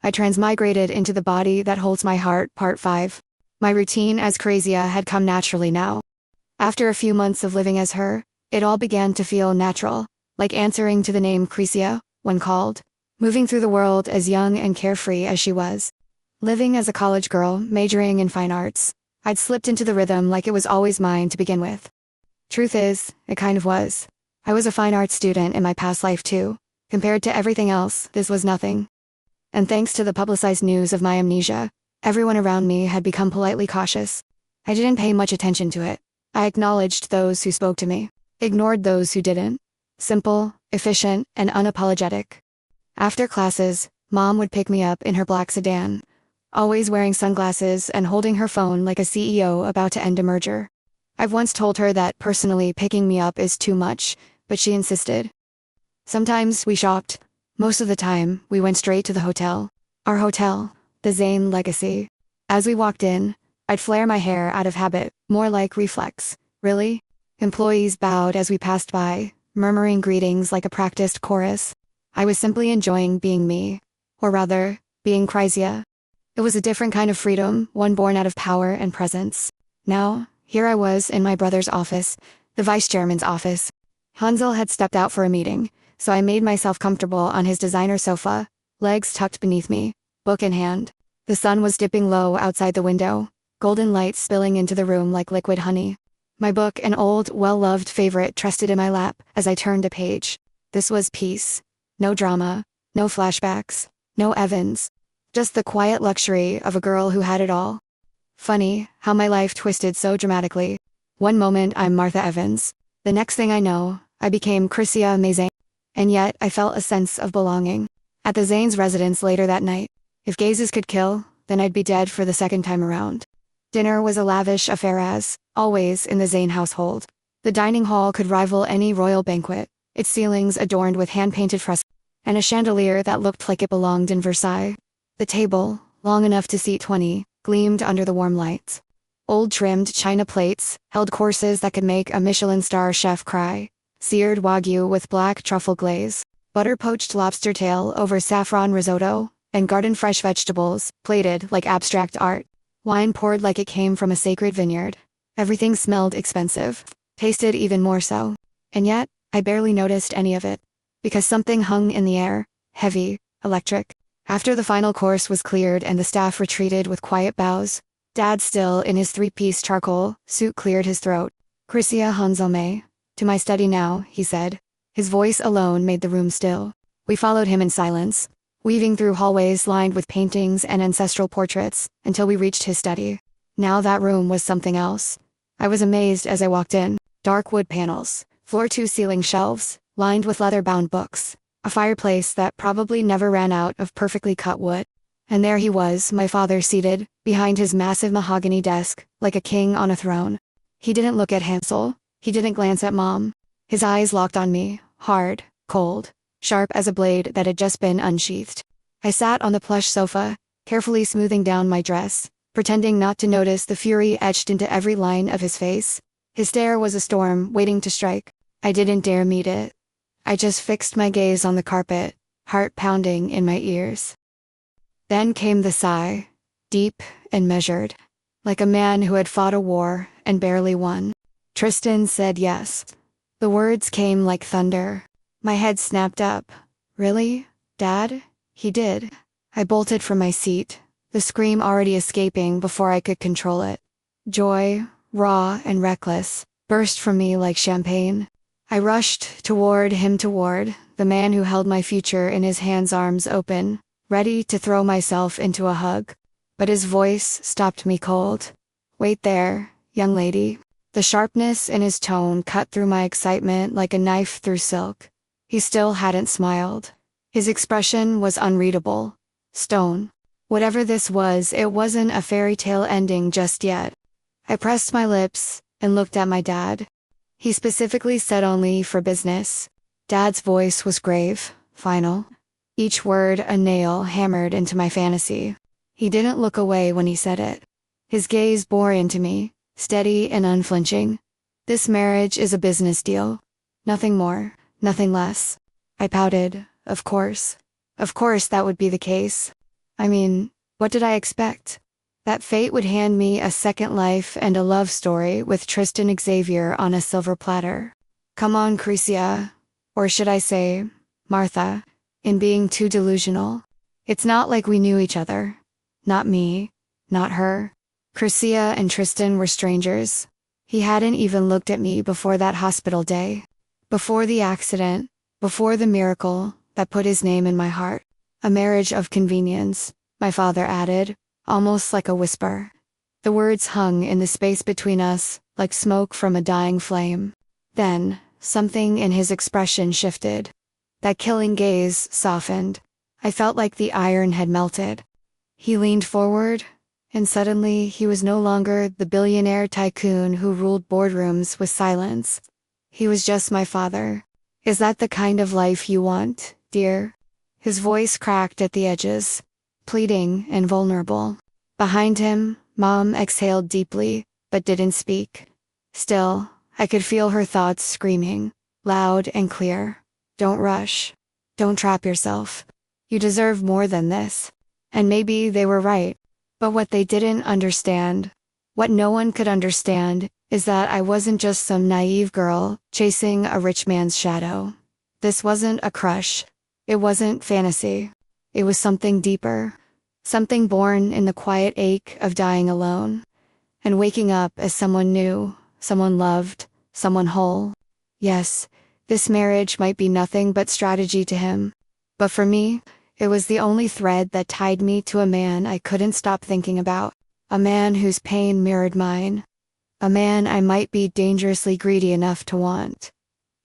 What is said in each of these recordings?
I transmigrated into the body that holds my heart, Part 5. My routine as Crazia had come naturally now. After a few months of living as her, it all began to feel natural, like answering to the name Crazia when called, moving through the world as young and carefree as she was. Living as a college girl, majoring in fine arts, I'd slipped into the rhythm like it was always mine to begin with. Truth is, it kind of was. I was a fine arts student in my past life too. Compared to everything else, this was nothing. And thanks to the publicized news of my amnesia, everyone around me had become politely cautious. I didn't pay much attention to it. I acknowledged those who spoke to me, ignored those who didn't. Simple, efficient, and unapologetic. After classes, Mom would pick me up in her black sedan, always wearing sunglasses and holding her phone like a CEO about to end a merger. I've once told her that personally picking me up is too much, but she insisted. Sometimes we shopped. Most of the time, we went straight to the hotel. Our hotel, the Zane Legacy. As we walked in, I'd flare my hair out of habit, more like reflex. Really? Employees bowed as we passed by, murmuring greetings like a practiced chorus. I was simply enjoying being me. Or rather, being Crazia. It was a different kind of freedom, one born out of power and presence. Now, here I was in my brother's office, the vice chairman's office. Hansel had stepped out for a meeting, so I made myself comfortable on his designer sofa, legs tucked beneath me, book in hand. The sun was dipping low outside the window, golden light spilling into the room like liquid honey. My book, an old, well-loved favorite, rested in my lap as I turned a page. This was peace. No drama, no flashbacks, no Evans. Just the quiet luxury of a girl who had it all. Funny how my life twisted so dramatically. One moment I'm Martha Evans. The next thing I know, I became Crazia Zane. And yet, I felt a sense of belonging. At the Zane's residence later that night. If gazes could kill, then I'd be dead for the second time around. Dinner was a lavish affair as, always in the Zane household. The dining hall could rival any royal banquet, its ceilings adorned with hand-painted frescoes, and a chandelier that looked like it belonged in Versailles. The table, long enough to seat 20, gleamed under the warm lights. Old trimmed china plates held courses that could make a Michelin star chef cry. Seared wagyu with black truffle glaze, butter-poached lobster tail over saffron risotto, and garden-fresh vegetables, plated like abstract art. Wine poured like it came from a sacred vineyard. Everything smelled expensive, tasted even more so. And yet, I barely noticed any of it. Because something hung in the air, heavy, electric. After the final course was cleared and the staff retreated with quiet bows, Dad, still in his three-piece charcoal suit, cleared his throat. Crazia Hansel May. To my study now, he said. His voice alone made the room still. We followed him in silence, weaving through hallways lined with paintings and ancestral portraits, until we reached his study. Now that room was something else. I was amazed as I walked in. Dark wood panels, floor-to-ceiling shelves, lined with leather-bound books, a fireplace that probably never ran out of perfectly cut wood. And there he was, my father, seated, behind his massive mahogany desk, like a king on a throne. He didn't look at Hansel. He didn't glance at Mom. His eyes locked on me, hard, cold, sharp as a blade that had just been unsheathed. I sat on the plush sofa, carefully smoothing down my dress, pretending not to notice the fury etched into every line of his face. His stare was a storm waiting to strike. I didn't dare meet it. I just fixed my gaze on the carpet, heart pounding in my ears. Then came the sigh, deep and measured, like a man who had fought a war and barely won. Tristan said yes. The words came like thunder. My head snapped up. Really? Dad? He did. I bolted from my seat, the scream already escaping before I could control it. Joy, raw and reckless, burst from me like champagne. I rushed toward the man who held my future in his hands, arms open, ready to throw myself into a hug. But his voice stopped me cold. Wait there, young lady. The sharpness in his tone cut through my excitement like a knife through silk. He still hadn't smiled. His expression was unreadable. Stone. Whatever this was, it wasn't a fairy tale ending just yet. I pressed my lips and looked at my dad. He specifically said only for business. Dad's voice was grave, final. Each word a nail hammered into my fantasy. He didn't look away when he said it. His gaze bore into me, steady and unflinching. This marriage is a business deal. Nothing more, nothing less. I pouted. Of course. Of course that would be the case. I mean, what did I expect? That fate would hand me a second life and a love story with Tristan Xavier on a silver platter. Come on, Crecia. Or should I say, Martha, in being too delusional. It's not like we knew each other. Not me. Not her. Crecia and Tristan were strangers. He hadn't even looked at me before that hospital day. Before the accident. Before the miracle that put his name in my heart. A marriage of convenience, my father added, almost like a whisper. The words hung in the space between us, like smoke from a dying flame. Then, something in his expression shifted. That killing gaze softened. I felt like the iron had melted. He leaned forward, and suddenly he was no longer the billionaire tycoon who ruled boardrooms with silence. He was just my father. Is that the kind of life you want, dear? His voice cracked at the edges, pleading and vulnerable. Behind him, Mom exhaled deeply, but didn't speak. Still, I could feel her thoughts screaming, loud and clear. Don't rush. Don't trap yourself. You deserve more than this. And maybe they were right. But what they didn't understand, what no one could understand, is that I wasn't just some naive girl chasing a rich man's shadow. This wasn't a crush. It wasn't fantasy. It was something deeper. Something born in the quiet ache of dying alone. And waking up as someone new, someone loved, someone whole. Yes, this marriage might be nothing but strategy to him. But for me, it was the only thread that tied me to a man I couldn't stop thinking about. A man whose pain mirrored mine. A man I might be dangerously greedy enough to want.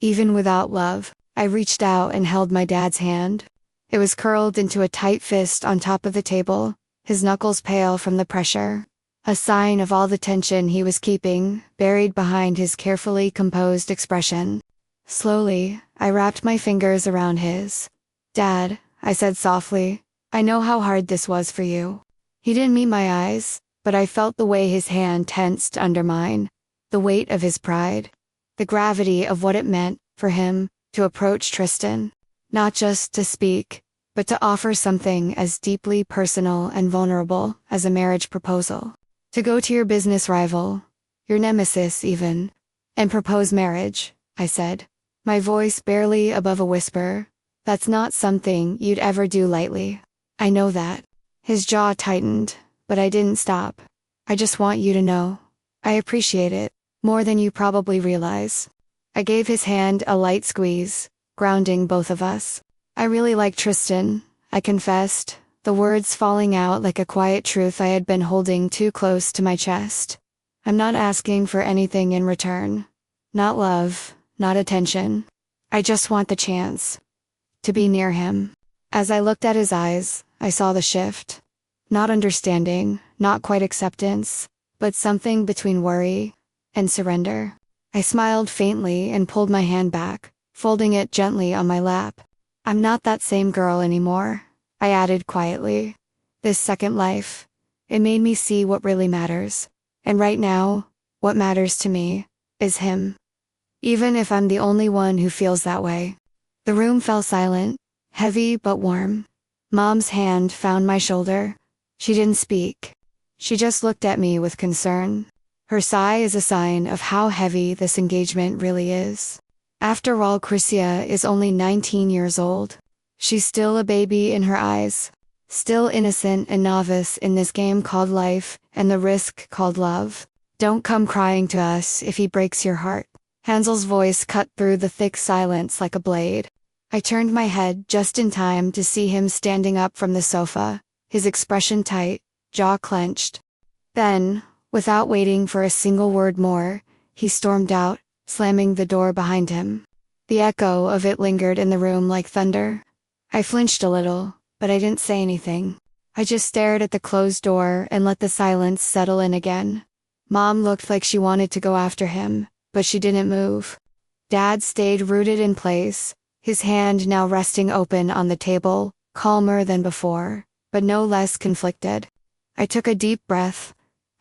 Even without love, I reached out and held my dad's hand. It was curled into a tight fist on top of the table, his knuckles pale from the pressure. A sign of all the tension he was keeping, buried behind his carefully composed expression. Slowly, I wrapped my fingers around his. Dad, I said softly, I know how hard this was for you. He didn't meet my eyes, but I felt the way his hand tensed under mine, the weight of his pride, the gravity of what it meant for him to approach Tristan, not just to speak, but to offer something as deeply personal and vulnerable as a marriage proposal. To go to your business rival, your nemesis even, and propose marriage, I said, my voice barely above a whisper. That's not something you'd ever do lightly. I know that. His jaw tightened, but I didn't stop. I just want you to know. I appreciate it, more than you probably realize. I gave his hand a light squeeze, grounding both of us. I really like Tristan, I confessed, the words falling out like a quiet truth I had been holding too close to my chest. I'm not asking for anything in return. Not love, not attention. I just want the chance to be near him. As I looked at his eyes, I saw the shift. Not understanding, not quite acceptance, but something between worry and surrender. I smiled faintly and pulled my hand back, folding it gently on my lap. I'm not that same girl anymore, I added quietly. This second life, it made me see what really matters. And right now, what matters to me is him. Even if I'm the only one who feels that way. The room fell silent, heavy but warm. Mom's hand found my shoulder. She didn't speak. She just looked at me with concern. Her sigh is a sign of how heavy this engagement really is. After all, Crecia is only 19 years old. She's still a baby in her eyes. Still innocent and novice in this game called life and the risk called love. Don't come crying to us if he breaks your heart. Hansel's voice cut through the thick silence like a blade. I turned my head just in time to see him standing up from the sofa, his expression tight, jaw clenched. Then, without waiting for a single word more, he stormed out, slamming the door behind him. The echo of it lingered in the room like thunder. I flinched a little, but I didn't say anything. I just stared at the closed door and let the silence settle in again. Mom looked like she wanted to go after him, but she didn't move. Dad stayed rooted in place, his hand now resting open on the table, calmer than before, but no less conflicted. I took a deep breath.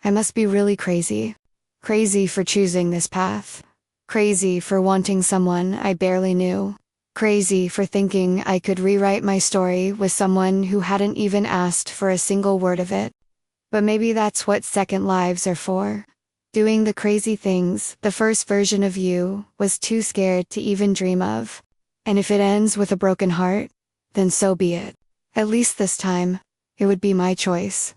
I must be really crazy. Crazy for choosing this path. Crazy for wanting someone I barely knew. Crazy for thinking I could rewrite my story with someone who hadn't even asked for a single word of it. But maybe that's what second lives are for. Doing the crazy things the first version of you was too scared to even dream of. And if it ends with a broken heart, then so be it. At least this time, it would be my choice.